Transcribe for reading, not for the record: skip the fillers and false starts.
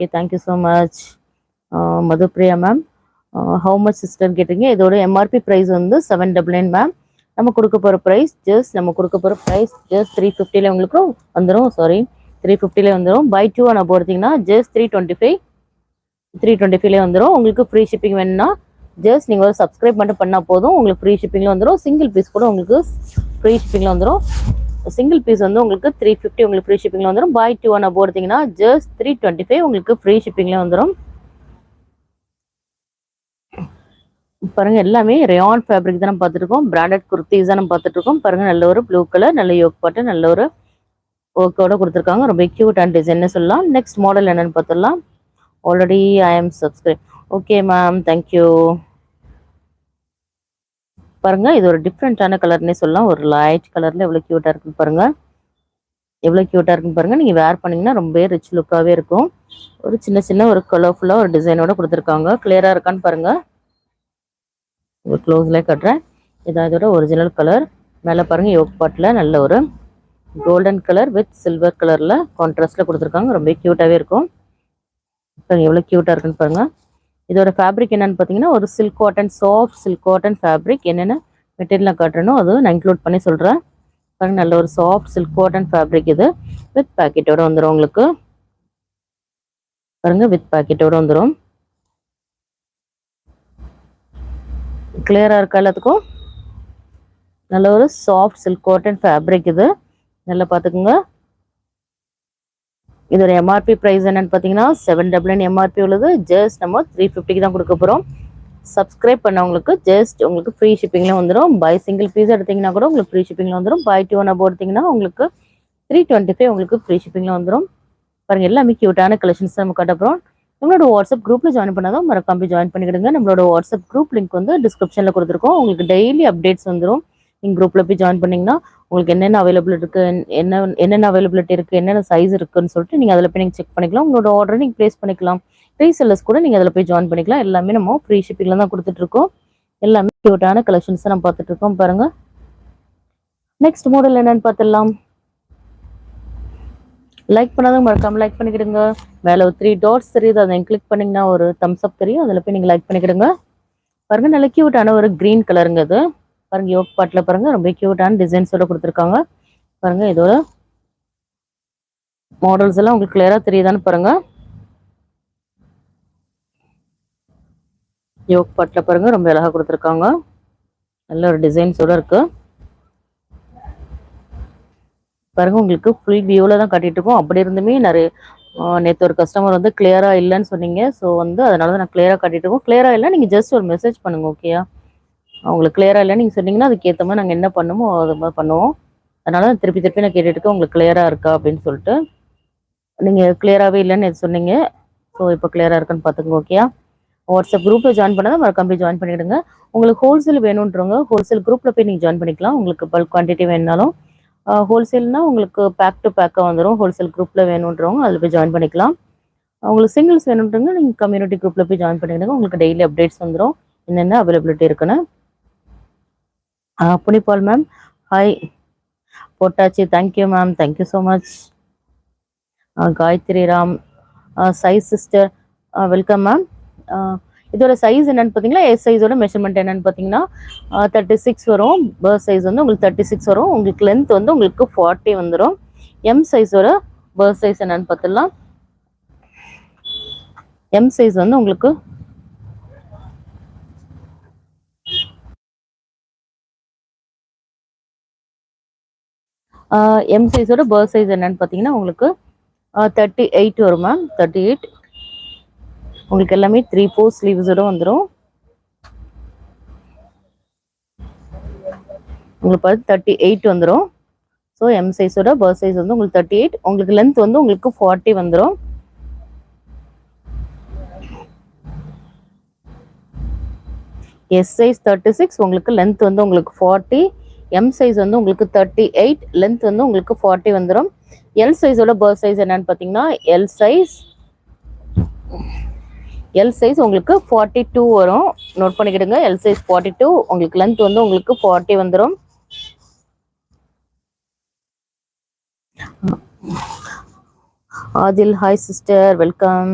Okay, thank you so much Madhupriya ma'am. How much sister கேட்டீங்க. இதோட MRP price வந்து 799 ma'am. நம்ம கொடுக்க போகிற ப்ரைஸ் ஜஸ்ட் 350 உங்களுக்கு வந்துடும். சாரி, 350 வந்துடும். பை 2 ஆனால் போகிறீங்கன்னா ஜஸ்ட் 325 வந்துடும். உங்களுக்கு ஃப்ரீ ஷிப்பிங் வேணும்னா ஜஸ்ட் நீங்கள் ஒரு சப்ஸ்கிரைப் மட்டும் பண்ணால் போதும். உங்களுக்கு ஃப்ரீ ஷிப்பிங்கில் வந்துடும். சிங்கிள் பீஸ் கூட உங்களுக்கு ஃப்ரீ ஷிப்பிங்கில் வந்துடும். சிங்கிள் பீஸ் வந்து உங்களுக்கு 350 உங்களுக்கு ஃப்ரீ ஷிப்பிங்கில் வந்துடும். பை 2 ஆனால் போகிறீங்கன்னா ஜஸ்ட் 325 உங்களுக்கு ஃப்ரீ ஷிப்பிங்கில் வந்துடும். பாருங்க, எல்லாமே ரயான் ஃபேப்ரிக் தான் நம்ம பார்த்துருக்கோம். பிராண்டட் குர்த்திஸ் தான் நம்ம பார்த்துட்டு இருக்கோம். பாருங்க, நல்ல ஒரு ப்ளூ கலர், நல்ல யோக் பாட்டு, நல்ல ஒரு ஒர்க்கோட கொடுத்துருக்காங்க. ரொம்ப கியூட் அண்ட் டிசைன் சொல்லலாம். நெக்ஸ்ட் மாடல் என்னன்னு பார்த்துடலாம். Already I am subscribe. Okay ma'am, thank you. பாருங்க, இது ஒரு டிஃப்ரெண்டான கலர்னே சொல்லலாம். ஒரு லைட் கலர்ல எவ்வளவு கியூட்டா இருக்குன்னு பாருங்க. எவ்வளவு கியூட்டா இருக்குன்னு பாருங்க. நீங்க வேர் பண்ணீங்கன்னா ரொம்ப ரிச் லுக்காவே இருக்கும். ஒரு சின்ன சின்ன ஒரு கலர்ஃபுல்லா ஒரு டிசைனோட கொடுத்துருக்காங்க. கிளியரா இருக்கான்னு பாருங்க. ஒரு க்ளோஸ்ல கட்டுறேன். இதான் இதோட ஒரிஜினல் கலர். மேலே பாருங்க, யோக் பாட்டில் நல்ல ஒரு கோல்டன் கலர் வித் சில்வர் கலர்ல கான்ட்ராஸ்ட்ல கொடுத்துருக்காங்க. ரொம்ப கியூட்டாவே இருக்கும். எவ்வளவு கியூட்டா இருக்குன்னு பாருங்க. இதோட ஃபேப்ரிக் என்னன்னு பார்த்தீங்கன்னா ஒரு silk cotton, soft silk cotton fabric. என்னென்ன மெட்டீரியல் காட்டணும் அது நான் இன்க்ளூட் பண்ணி சொல்கிறேன். பாருங்க, நல்ல ஒரு சாஃப்ட் சில்க் காட்டன் ஃபேப்ரிக். இது வித் பேக்கெட்டோட வந்துடும் உங்களுக்கு. பாருங்க, வித் பேக்கெட்டோட வந்துடும். கிளியரா இருக்கா எல்லாத்துக்கும்? நல்ல ஒரு சாஃப்ட் சில்க் காட்டன் ஃபேப்ரிக். இது நல்லா பார்த்துக்குங்க. இதோட எம்ஆர்பி ப்ரைஸ் என்னன்னு பார்த்தீங்கன்னா 799 எம்ஆர்பி உள்ளது. ஜஸ்ட் நம்ம 350 தான் கொடுக்க போகிறோம். சப்ஸ்கிரைப் பண்ணவங்களுக்கு ஜஸ்ட் உங்களுக்கு ஃப்ரீ ஷிப்பிங்ல வந்துடும். பை சிங்கிள் பீஸ் எடுத்தீங்கன்னா கூட உங்களுக்கு ஃப்ரீ ஷிப்பிங்ல வந்துடும். பை 2 ஒன்று போட்டிங்கன்னா உங்களுக்கு 325 உங்களுக்கு ஃப்ரீ ஷிப்பிங்ல வந்துடும். பாருங்க, எல்லாமே கியூட்டான கலெக்ஷன்ஸ் நம்ம காட்ட போகிறோம். நம்மளோட வாட்ஸ்அப் குரூப்ல ஜாயின் பண்ணாதான் மறக்காம ஜாயின் பண்ணிக்கிடுங்க. நம்மளோட வாட்ஸ்அப் குரூப் லிங்க் வந்து டிஸ்கிரிப்ஷன்ல கொடுத்துருக்கோம். உங்களுக்கு டெய்லி அப்டேட்ஸ் வந்துடும். நீங்கள் குரூப்ல போய் ஜாயின் பண்ணீங்கன்னா உங்களுக்கு என்னென்ன அவைலபிள் இருக்கு, என்னென்ன அவைலபிலிட்டி இருக்கு, என்னென்ன சைஸ் இருக்குன்னு சொல்லிட்டு நீங்க அதில் போய் நீங்க செக் பண்ணிக்கலாம். உங்களோட ஆர்டரை நீங்க பிளேஸ் பண்ணிக்கலாம். ரீசெல்லர்ஸ் கூட நீங்க அதில் போய் ஜாயின் பண்ணிக்கலாம். எல்லாமே நம்ம ஃப்ரீ ஷிப்பிங்ல தான் கொடுத்துட்டு இருக்கோம். எல்லாமே கியூட்டான கலெக்ஷன்ஸ் நம்ம பார்த்துட்டு இருக்கோம். பாருங்க, நெக்ஸ்ட் மாடல் என்னன்னு பார்த்துடலாம். லைக் பண்ணாதான் மறக்காம லைக் பண்ணிக்கிடுங்க. மேலே ஒரு 3 டாட்ஸ் தெரியுது, அதை கிளிக் பண்ணீங்கன்னா ஒரு தம்ஸ் அப் தெரியும். அதில் போய் நீங்க லைக் பண்ணிக்கிடுங்க. பாருங்க, நல்ல கியூட்டான ஒரு கிரீன் கலருங்க. இது பாருங்க, யோக் பாட்டில் பாருங்க ரொம்ப கியூட்டான டிசைன்ஸோட கொடுத்துருக்காங்க. பாருங்க, இதோட மாடல்ஸ் எல்லாம் உங்களுக்கு கிளியரா தெரியுதான்னு பாருங்க. யோக் பாட்டில் பாருங்க ரொம்ப அழகா கொடுத்துருக்காங்க. நல்ல ஒரு டிசைன்ஸோட இருக்கு. பாருங்க, உங்களுக்கு ஃபுல் வியூல தான் காட்டிட்டு இருக்கோம். அப்படி இருந்துமே நிறைய நேற்று ஒரு கஸ்டமர் வந்து கிளியரா இல்லைன்னு சொன்னீங்க. ஸோ வந்து அதனால தான் நான் கிளியரா காட்டிட்டு இருக்கோம். கிளியரா இல்லை, நீங்க ஜஸ்ட் ஒரு மெசேஜ் பண்ணுங்க. ஓகேயா? உங்களுக்கு கிளியரா இல்லைன்னு நீங்க சொன்னீங்கன்னா அதுக்கேற்ற மாதிரி நாங்கள் என்ன பண்ணுமோ அது மாதிரி பண்ணுவோம். அதனால தான் திருப்பி திருப்பி நான் கேட்டுட்டு இருக்கேன், உங்களுக்கு கிளியரா இருக்கா அப்படின்னு சொல்லிட்டு. நீங்க கிளியராகவே இல்லைன்னு சொன்னீங்க. ஸோ இப்போ கிளியரா இருக்குன்னு பார்த்துக்கோங்க. ஓகேயா? வாட்ஸ்அப் குரூப்ல ஜாயின் பண்ணாதான் மறக்காம போய் ஜாயின் பண்ணிடுங்க. உங்களுக்கு ஹோல்சேல் வேணுன்றவங்க ஹோல்சேல் குரூப்ல போய் நீங்க ஜாயின் பண்ணிக்கலாம். உங்களுக்கு பல்க் குவான்டிட்டி வேணுனாலும் ஹோல்சேல்னா உங்களுக்கு பேக் டு பேக்காக வந்துடும். ஹோல்சேல் குரூப்ல வேணுன்றவங்க அதில் போய் ஜாயின் பண்ணிக்கலாம். உங்களுக்கு சிங்கிள்ஸ் வேணுன்றவங்க நீங்கள் கம்யூனிட்டி குரூப்ல போய் ஜாயின் பண்ணிடுங்க. உங்களுக்கு டெய்லி அப்டேட்ஸ் வந்துடும் என்னென்ன அவைலபிலிட்டி இருக்குன்னு. புனிபால் மேம், ஹாய் போட்டாச்சு. Thank you ma'am, thank you so much. Gayathri Ram, size sister, welcome ma'am. இதோட சைஸ் என்னன்னு பார்த்தீங்கன்னா எஸ் சைஸோட மெஷர்மெண்ட் என்னன்னு பார்த்தீங்கன்னா 36 வரும். பர்த் சைஸ் வந்து உங்களுக்கு 36 வரும். உங்களுக்கு லென்த் வந்து உங்களுக்கு 40 வந்துடும். எம் சைஸோட பர்த் சைஸ் என்னன்னு பார்த்துடலாம். எம் சைஸ் வந்து உங்களுக்கு எம் சைஸோட பர்த் சைஸ் என்னன்னு பார்த்தீங்கன்னா உங்களுக்கு 38 வரும் மேம். 38 உங்களுக்கு எல்லாமே 3/4 ஸ்லீவ்ஸோட வந்துடும். உங்களுக்கு பார்த்து 38 வந்துடும். ஸோ எம் சைஸோட பர்த் சைஸ் வந்து உங்களுக்கு 38. உங்களுக்கு லென்த் வந்து உங்களுக்கு 40 வந்துடும். எஸ் சைஸ் 36, உங்களுக்கு லென்த் வந்து உங்களுக்கு 40. எம் சைஸ் வந்து உங்களுக்கு 38, லென்த் வந்து உங்களுக்கு 40 வந்துடும். எல் சைஸோட பர்த் சைஸ் என்னன்னு பார்த்தீங்கன்னா எல் சைஸ் உங்களுக்கு 42 வரும். நோட் பண்ணிக்கிடுங்க. எல் சைஸ் 42, உங்களுக்கு லென்த் வந்து உங்களுக்கு 40 வந்துடும். Adil, hi sister, welcome.